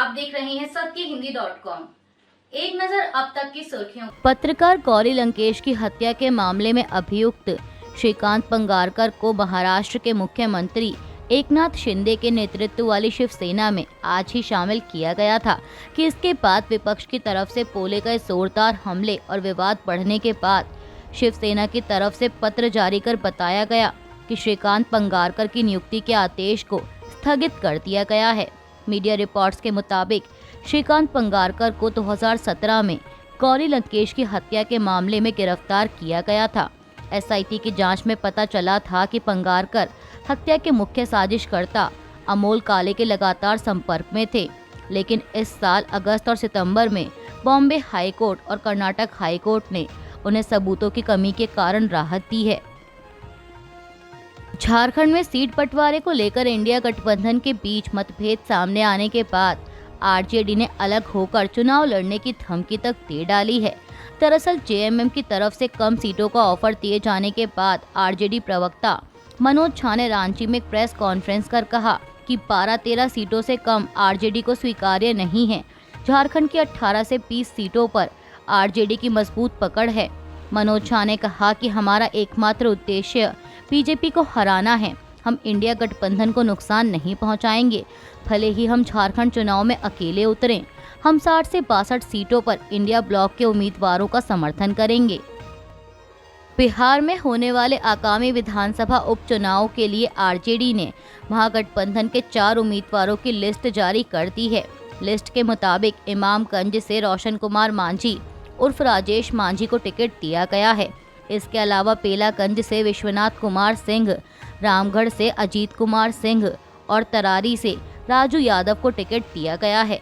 आप देख रहे हैं सत्यहिंदी.com। एक नजर अब तक की सुर्खियों। पत्रकार गौरी लंकेश की हत्या के मामले में अभियुक्त श्रीकांत पंगारकर को महाराष्ट्र के मुख्यमंत्री एकनाथ शिंदे के नेतृत्व वाली शिवसेना में आज ही शामिल किया गया था कि इसके बाद विपक्ष की तरफ से बोले गए जोरदार हमले और विवाद बढ़ने के बाद शिवसेना की तरफ से पत्र जारी कर बताया गया कि श्रीकांत पंगारकर की नियुक्ति के आदेश को स्थगित कर दिया गया है। मीडिया रिपोर्ट्स के मुताबिक श्रीकांत पंगारकर को 2017 में गौरी लंकेश की हत्या के मामले में गिरफ्तार किया गया था। एसआईटी की जांच में पता चला था कि पंगारकर हत्या के मुख्य साजिशकर्ता अमोल काले के लगातार संपर्क में थे, लेकिन इस साल अगस्त और सितंबर में बॉम्बे हाई कोर्ट और कर्नाटक हाई कोर्ट ने उन्हें सबूतों की कमी के कारण राहत दी है। झारखंड में सीट बंटवारे को लेकर इंडिया गठबंधन के बीच मतभेद सामने आने के बाद आरजेडी ने अलग होकर चुनाव लड़ने की धमकी तक दे डाली है। दरअसल जेएमएम की तरफ से कम सीटों का ऑफर दिए जाने के बाद आरजेडी प्रवक्ता मनोज झा ने रांची में एक प्रेस कॉन्फ्रेंस कर कहा कि 12-13 सीटों से कम आरजेडी को स्वीकार्य नहीं है। झारखंड की 18 से 20 सीटों पर आरजेडी की मजबूत पकड़ है। मनोज झा ने कहा कि हमारा एकमात्र उद्देश्य बीजेपी को हराना है। हम इंडिया गठबंधन को नुकसान नहीं पहुंचाएंगे, भले ही हम झारखंड चुनाव में अकेले उतरें। हम 60 से 62 सीटों पर इंडिया ब्लॉक के उम्मीदवारों का समर्थन करेंगे। बिहार में होने वाले आगामी विधानसभा उपचुनाव के लिए आरजेडी ने महागठबंधन के 4 उम्मीदवारों की लिस्ट जारी कर दी है। लिस्ट के मुताबिक इमामगंज से रोशन कुमार मांझी उर्फ राजेश मांझी को टिकट दिया गया है। इसके अलावा पेलागंज से विश्वनाथ कुमार सिंह, रामगढ़ से अजीत कुमार सिंह और तरारी से राजू यादव को टिकट दिया गया है।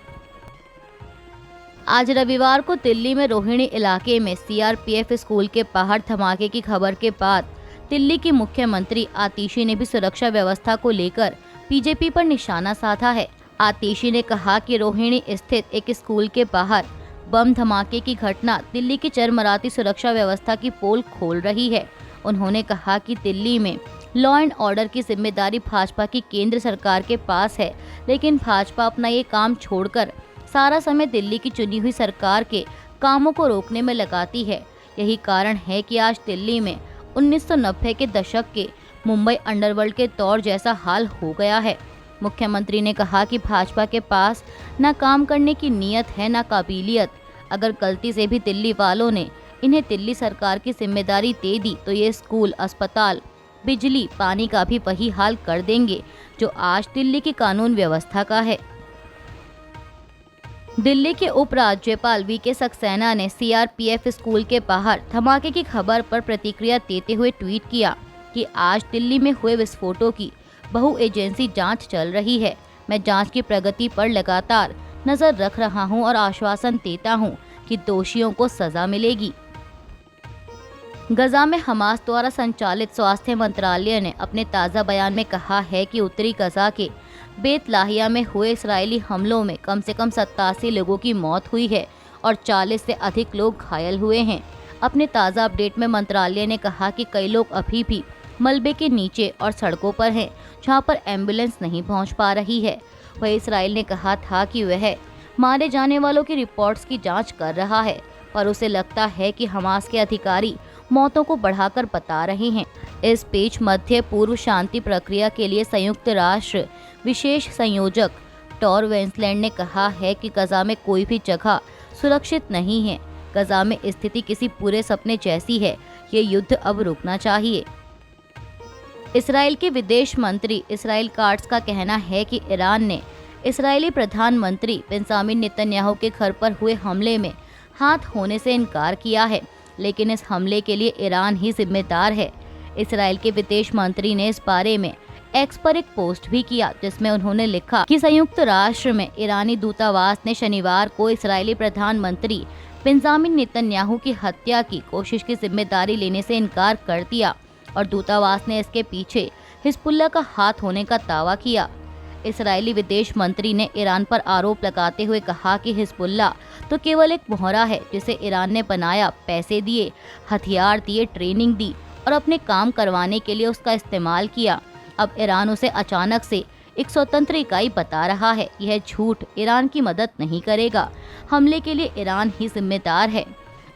आज रविवार को दिल्ली में रोहिणी इलाके में सीआरपीएफ स्कूल के बाहर धमाके की खबर के बाद दिल्ली की मुख्यमंत्री आतिशी ने भी सुरक्षा व्यवस्था को लेकर बीजेपी पर निशाना साधा है। आतिशी ने कहा कि रोहिणी स्थित एक स्कूल के बाहर बम धमाके की घटना दिल्ली की चरमराती सुरक्षा व्यवस्था की पोल खोल रही है। उन्होंने कहा कि दिल्ली में लॉ एंड ऑर्डर की जिम्मेदारी भाजपा की केंद्र सरकार के पास है, लेकिन भाजपा अपना ये काम छोड़कर सारा समय दिल्ली की चुनी हुई सरकार के कामों को रोकने में लगाती है। यही कारण है कि आज दिल्ली में 1990 के दशक के मुंबई अंडरवर्ल्ड के दौर जैसा हाल हो गया है। मुख्यमंत्री ने कहा कि भाजपा के पास न काम करने की नीयत है न काबिलियत। अगर गलती से भी दिल्ली वालों ने इन्हें दिल्ली सरकार की जिम्मेदारी दे दी तो ये स्कूल, अस्पताल, बिजली, पानी का भी वही हाल कर देंगे जो आज दिल्ली की कानून व्यवस्था का है। दिल्ली के उपराज्यपाल वीके सक्सेना ने सीआरपीएफ स्कूल के बाहर धमाके की खबर पर प्रतिक्रिया देते हुए ट्वीट किया कि आज दिल्ली में हुए विस्फोटों की बहु एजेंसी जांच चल रही है। मैं जांच की प्रगति पर लगातार नजर रख रहा हूं और आश्वासन देता हूं कि दोषियों को सजा मिलेगी। गजा में हमास द्वारा संचालित स्वास्थ्य मंत्रालय ने अपने ताज़ा बयान में कहा है कि उत्तरी गजा के बेत लाहिया में हुए इस्राएली हमलों में कम से कम 87 लोगों की मौत हुई है और 40 से अधिक लोग घायल हुए हैं। अपने ताज़ा अपडेट में मंत्रालय ने कहा कि कई लोग अभी भी मलबे के नीचे और सड़कों पर हैं, जहां पर एम्बुलेंस नहीं पहुंच पा रही है। वह इसराइल ने कहा था कि वह मारे जाने वालों की रिपोर्ट्स की जांच कर रहा है, पर उसे लगता है कि हमास के अधिकारी मौतों को बढ़ाकर बता रहे हैं। इस बीच मध्य पूर्व शांति प्रक्रिया के लिए संयुक्त राष्ट्र विशेष संयोजक टॉर वेंसलैंड ने कहा है कि गजा में कोई भी जगह सुरक्षित नहीं है। गजा में स्थिति किसी पूरे सपने जैसी है। ये युद्ध अब रुकना चाहिए। इसराइल के विदेश मंत्री इसराइल काट्स का कहना है कि ईरान ने इसराइली प्रधानमंत्री बेंजामिन नेतन्याहू के घर पर हुए हमले में हाथ होने से इनकार किया है, लेकिन इस हमले के लिए ईरान ही जिम्मेदार है। इसराइल के विदेश मंत्री ने इस बारे में एक्स पर एक पोस्ट भी किया, जिसमें उन्होंने लिखा कि संयुक्त राष्ट्र में ईरानी दूतावास ने शनिवार को इसराइली प्रधानमंत्री बेंजामिन नेतन्याहू की हत्या की कोशिश की जिम्मेदारी लेने से इनकार कर दिया और दूतावास ने इसके पीछे हिजबुल्लाह का हाथ होने का दावा किया। इसराइली विदेश मंत्री ने ईरान पर आरोप लगाते हुए कहा कि हिजबुल्लाह तो केवल एक मोहरा है जिसे ईरान ने बनाया, पैसे दिए, हथियार दिए, ट्रेनिंग दी और अपने काम करवाने के लिए उसका इस्तेमाल किया। अब ईरान उसे अचानक से एक स्वतंत्र इकाई बता रहा है। यह झूठ ईरान की मदद नहीं करेगा। हमले के लिए ईरान ही जिम्मेदार है।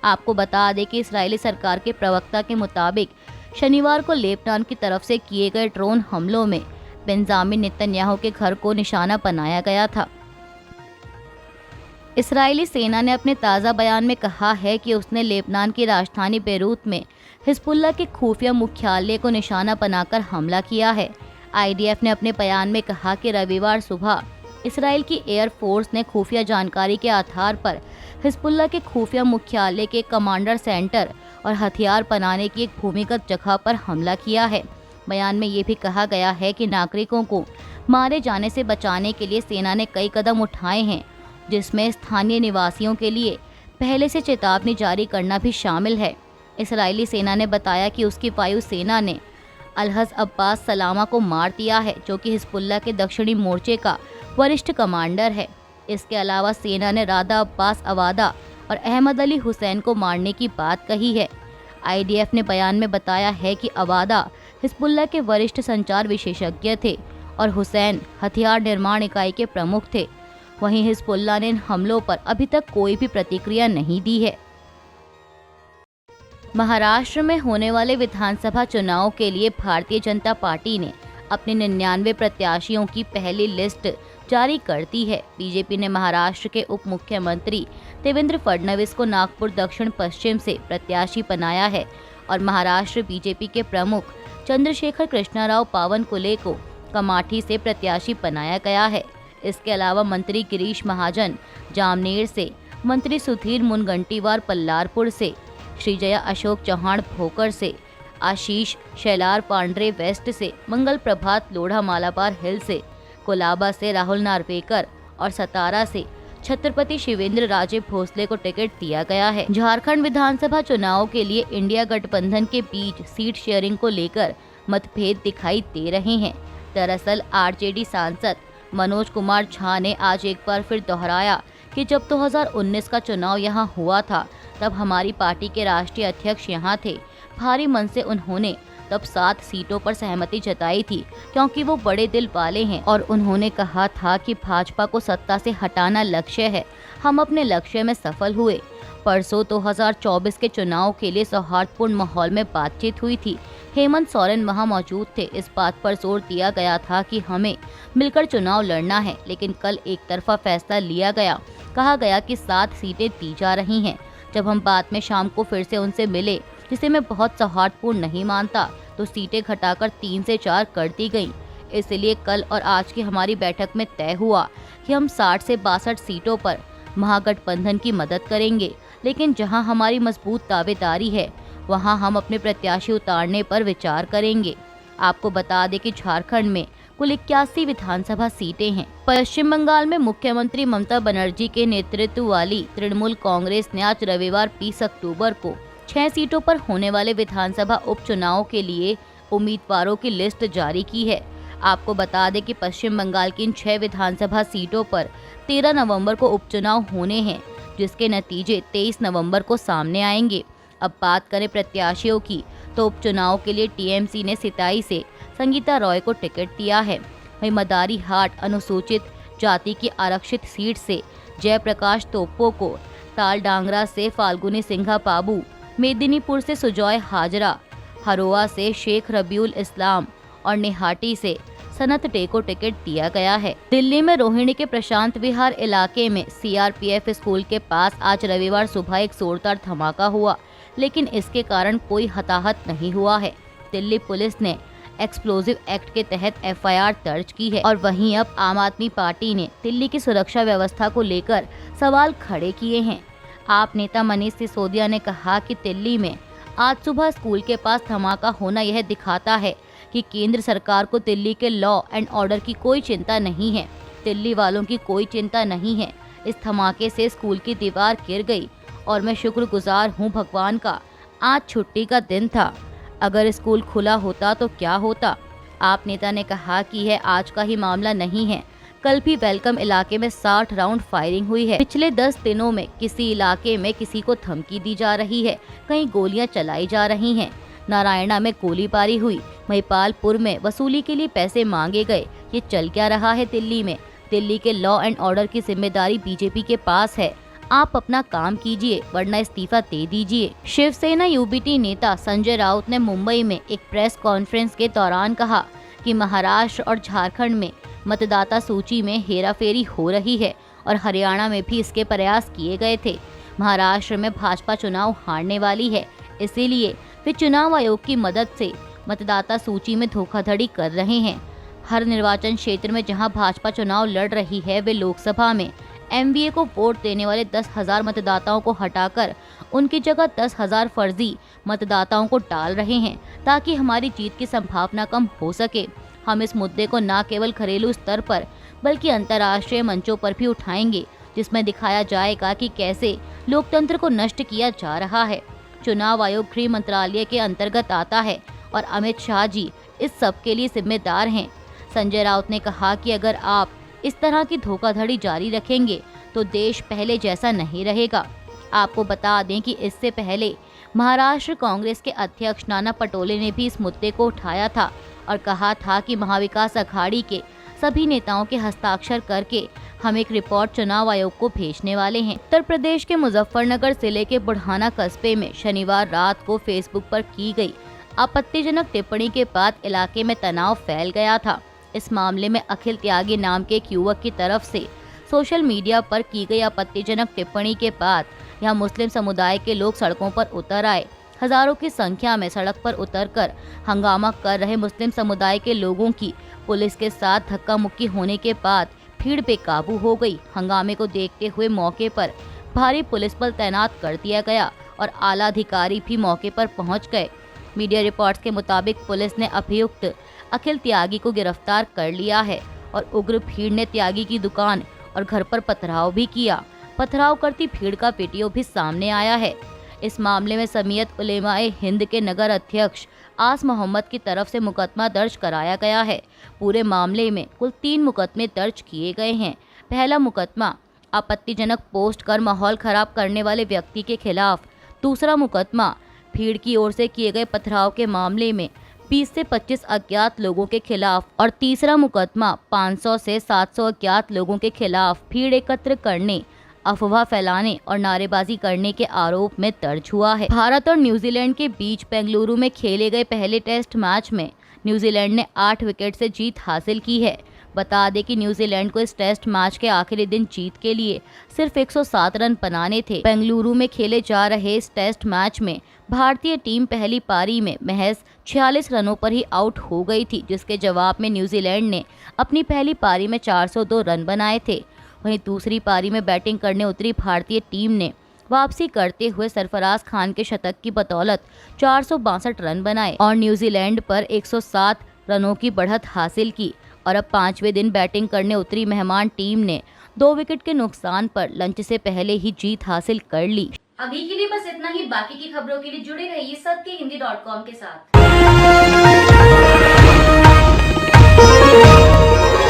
आपको बता दें कि इस्राएली सरकार के प्रवक्ता के मुताबिक शनिवार को लेबनान की तरफ से किए गए ड्रोन हमलों में बेंजामिन नेतन्याहू के घर को निशाना बनाया गया था। इस्राएली सेना ने अपने ताज़ा बयान में कहा है कि उसने लेबनान की राजधानी बेरूत में हिजबुल्लाह के खुफिया मुख्यालय को निशाना बनाकर हमला किया है। आईडीएफ ने अपने बयान में कहा कि रविवार सुबह इसराइल की एयरफोर्स ने खुफिया जानकारी के आधार पर हिजबुल्लाह के खुफिया मुख्यालय के कमांडर सेंटर और हथियार बनाने की एक भूमिगत जगह पर हमला किया है। बयान में ये भी कहा गया है कि नागरिकों को मारे जाने से बचाने के लिए सेना ने कई कदम उठाए हैं, जिसमें स्थानीय निवासियों के लिए पहले से चेतावनी जारी करना भी शामिल है। इस्राएली सेना ने बताया कि उसकी वायु सेना ने अलहज अब्बास सलामा को मार दिया है, जो कि हिजबुल्लाह के दक्षिणी मोर्चे का वरिष्ठ कमांडर है। इसके अलावा सेना ने रादा अब्बास अवादा और अहमद अली हुसैन को मारने की बात कही है। आईडीएफ ने बयान में बताया है कि अवादा हिजबुल्लाह के वरिष्ठ संचार विशेषज्ञ थे और हुसैन हथियार निर्माण इकाई के प्रमुख थे। वहीं हिजबुल्लाह ने इन हमलों पर अभी तक कोई भी प्रतिक्रिया नहीं दी है। महाराष्ट्र में होने वाले विधानसभा चुनाव के लिए भारतीय जनता पार्टी ने अपने 99 प्रत्याशियों की पहली लिस्ट जारी कर दी है। बीजेपी ने महाराष्ट्र के उप मुख्यमंत्री देवेंद्र फडणवीस को नागपुर दक्षिण पश्चिम से प्रत्याशी बनाया है और महाराष्ट्र बीजेपी के प्रमुख चंद्रशेखर कृष्णाराव बावनकुले को कमाठी से प्रत्याशी बनाया गया है। इसके अलावा मंत्री गिरीश महाजन जामनेर से, मंत्री सुधीर मुनगंटीवार पल्लारपुर से, श्रीजया अशोक चौहान भोकर से, आशीष शैलार पांड्रे वेस्ट से, मंगल प्रभात लोढ़ा मालाबार हिल से, कोलाबा से राहुल नार्वेकर और सतारा से छत्रपति शिवेंद्र राजे भोसले को टिकट दिया गया है। झारखंड विधानसभा चुनाव के लिए इंडिया गठबंधन के बीच सीट शेयरिंग को लेकर मतभेद दिखाई दे रहे हैं। दरअसल आरजेडी सांसद मनोज कुमार झा ने आज एक बार फिर दोहराया कि जब 2019 का चुनाव यहां हुआ था तब हमारी पार्टी के राष्ट्रीय अध्यक्ष यहां थे। भारी मन से उन्होंने तब 7 सीटों पर सहमति जताई थी, क्योंकि वो बड़े दिल वाले हैं और उन्होंने कहा था कि भाजपा को सत्ता से हटाना लक्ष्य है। हम अपने लक्ष्य में सफल हुए। परसों 2024 के चुनाव के लिए सौहार्दपूर्ण माहौल में बातचीत हुई थी। हेमंत सोरेन वहां मौजूद थे। इस बात पर जोर दिया गया था कि हमें मिलकर चुनाव लड़ना है, लेकिन कल एक तरफा फैसला लिया गया। कहा गया कि 7 सीटें दी जा रही हैं। जब हम बाद में शाम को फिर से उनसे मिले, जिसे मैं बहुत सौहार्दपूर्ण नहीं मानता, तो सीटें घटाकर 3 से 4 कर दी गईं। इसलिए कल और आज की हमारी बैठक में तय हुआ कि हम 60 से 62 सीटों पर महागठबंधन की मदद करेंगे, लेकिन जहां हमारी मजबूत दावेदारी है वहां हम अपने प्रत्याशी उतारने पर विचार करेंगे। आपको बता दें कि झारखंड में कुल 81 विधानसभा सीटें हैं। पश्चिम बंगाल में मुख्यमंत्री ममता बनर्जी के नेतृत्व वाली तृणमूल कांग्रेस ने आज रविवार 20 अक्टूबर को 6 सीटों पर होने वाले विधानसभा उपचुनाव के लिए उम्मीदवारों की लिस्ट जारी की है। आपको बता दें कि पश्चिम बंगाल की इन 6 विधानसभा सीटों पर 13 नवंबर को उपचुनाव होने हैं, जिसके नतीजे 23 नवंबर को सामने आएंगे। अब बात करें प्रत्याशियों की, तो उपचुनाव के लिए टीएमसी ने सिताई से संगीता रॉय को टिकट दिया है। वहीं मदारी हाट अनुसूचित जाति की आरक्षित सीट से जयप्रकाश तोप्पो को, तालडांगरा से फाल्गुनी सिंघा बाबू, मेदिनीपुर से सुजॉय हाजरा, हरोआ से शेख रबीउल इस्लाम और नेहाटी से सनत डे को टिकट दिया गया है। दिल्ली में रोहिणी के प्रशांत विहार इलाके में सीआरपीएफ स्कूल के पास आज रविवार सुबह एक जोरदार धमाका हुआ, लेकिन इसके कारण कोई हताहत नहीं हुआ है। दिल्ली पुलिस ने एक्सप्लोजिव एक्ट के तहत एफआईआर दर्ज की है और वहीं अब आम आदमी पार्टी ने दिल्ली की सुरक्षा व्यवस्था को लेकर सवाल खड़े किए हैं। आप नेता मनीष सिसोदिया ने कहा कि दिल्ली में आज सुबह स्कूल के पास धमाका होना यह दिखाता है कि केंद्र सरकार को दिल्ली के लॉ एंड ऑर्डर की कोई चिंता नहीं है। दिल्ली वालों की कोई चिंता नहीं है। इस धमाके से स्कूल की दीवार गिर गई और मैं शुक्रगुजार हूँ भगवान का। आज छुट्टी का दिन था। अगर स्कूल खुला होता तो क्या होता। आप नेता ने कहा कि यह आज का ही मामला नहीं है। कल भी वेलकम इलाके में 60 राउंड फायरिंग हुई है। पिछले 10 दिनों में किसी इलाके में किसी को धमकी दी जा रही है, कहीं गोलियां चलाई जा रही हैं। नारायणा में गोलीबारी हुई, महिपालपुर में वसूली के लिए पैसे मांगे गए। ये चल क्या रहा है दिल्ली में? दिल्ली के लॉ एंड ऑर्डर की जिम्मेदारी बीजेपी के पास है। आप अपना काम कीजिए वरना इस्तीफा दे दीजिए। शिवसेना यूबीटी नेता संजय राउत ने मुंबई में एक प्रेस कॉन्फ्रेंस के दौरान कहा कि महाराष्ट्र और झारखंड में मतदाता सूची में हेराफेरी हो रही है और हरियाणा में भी इसके प्रयास किए गए थे। महाराष्ट्र में भाजपा चुनाव हारने वाली है, इसीलिए वे चुनाव आयोग की मदद से मतदाता सूची में धोखाधड़ी कर रहे हैं। हर निर्वाचन क्षेत्र में जहां भाजपा चुनाव लड़ रही है, वे लोकसभा में एमवीए को वोट देने वाले 10,000 मतदाताओं को हटाकर उनकी जगह 10,000 फर्जी मतदाताओं को डाल रहे हैं ताकि हमारी जीत की संभावना कम हो सके। हम इस मुद्दे को न केवल घरेलू स्तर पर बल्कि अंतर्राष्ट्रीय मंचों पर भी उठाएंगे, जिसमें दिखाया जाएगा कि कैसे लोकतंत्र को नष्ट किया जा रहा है। चुनाव आयोग गृह मंत्रालय के अंतर्गत आता है और अमित शाह जी इस सब के लिए जिम्मेदार हैं। संजय राउत ने कहा कि अगर आप इस तरह की धोखाधड़ी जारी रखेंगे तो देश पहले जैसा नहीं रहेगा। आपको बता दें कि इससे पहले महाराष्ट्र कांग्रेस के अध्यक्ष नाना पटोले ने भी इस मुद्दे को उठाया था और कहा था कि महाविकास अघाड़ी के सभी नेताओं के हस्ताक्षर करके हम एक रिपोर्ट चुनाव आयोग को भेजने वाले हैं। उत्तर प्रदेश के मुजफ्फरनगर जिले के बुढ़ाना कस्बे में शनिवार रात को फेसबुक पर की गई आपत्तिजनक टिप्पणी के बाद इलाके में तनाव फैल गया था। इस मामले में अखिल त्यागी नाम के एक युवक की तरफ से सोशल मीडिया पर की गई आपत्तिजनक टिप्पणी के बाद यहां मुस्लिम समुदाय के लोग सड़कों पर उतर आए। हजारों की संख्या में सड़क पर उतरकर हंगामा कर रहे मुस्लिम समुदाय के लोगों की पुलिस के साथ धक्का मुक्की होने के बाद भीड़ बेकाबू हो गई। हंगामे को देखते हुए मौके पर भारी पुलिस बल तैनात कर दिया गया और आला अधिकारी भी मौके पर पहुंच गए। मीडिया रिपोर्ट्स के मुताबिक पुलिस ने अभियुक्त अखिल त्यागी को गिरफ्तार कर लिया है और उग्र भीड़ ने त्यागी की दुकान और घर पर पथराव भी किया। पथराव करती भीड़ का वीडियो भी सामने आया है। इस मामले में समियत उलेमाए हिंद के नगर अध्यक्ष आस मोहम्मद की तरफ से मुकदमा दर्ज कराया गया है। पूरे मामले में कुल 3 मुकदमे दर्ज किए गए हैं। पहला मुकदमा आपत्तिजनक पोस्ट कर माहौल खराब करने वाले व्यक्ति के खिलाफ, दूसरा मुकदमा भीड़ की ओर से किए गए पथराव के मामले में 20 से 25 अज्ञात लोगों के खिलाफ और तीसरा मुकदमा 500 से 700 अज्ञात लोगों के खिलाफ भीड़ एकत्र करने, अफवाह फैलाने और नारेबाजी करने के आरोप में दर्ज हुआ है। भारत और न्यूजीलैंड के बीच बेंगलुरु में खेले गए पहले टेस्ट मैच में न्यूजीलैंड ने 8 विकेट से जीत हासिल की है। बता दें कि न्यूजीलैंड को इस टेस्ट मैच के आखिरी दिन जीत के लिए सिर्फ 107 रन बनाने थे। बेंगलुरु में खेले जा रहे इस टेस्ट मैच में भारतीय टीम पहली पारी में महज 46 रनों पर ही आउट हो गई थी, जिसके जवाब में न्यूजीलैंड ने अपनी पहली पारी में 402 रन बनाए थे। वहीं दूसरी पारी में बैटिंग करने उतरी भारतीय टीम ने वापसी करते हुए सरफराज खान के शतक की बदौलत 462 रन बनाए और न्यूजीलैंड पर 107 रनों की बढ़त हासिल की। और अब 5वें दिन बैटिंग करने उतरी मेहमान टीम ने 2 विकेट के नुकसान पर लंच से पहले ही जीत हासिल कर ली। अभी के लिए बस इतना ही। बाकी की खबरों के लिए जुड़े रहिए सत्य हिंदी.com के साथ।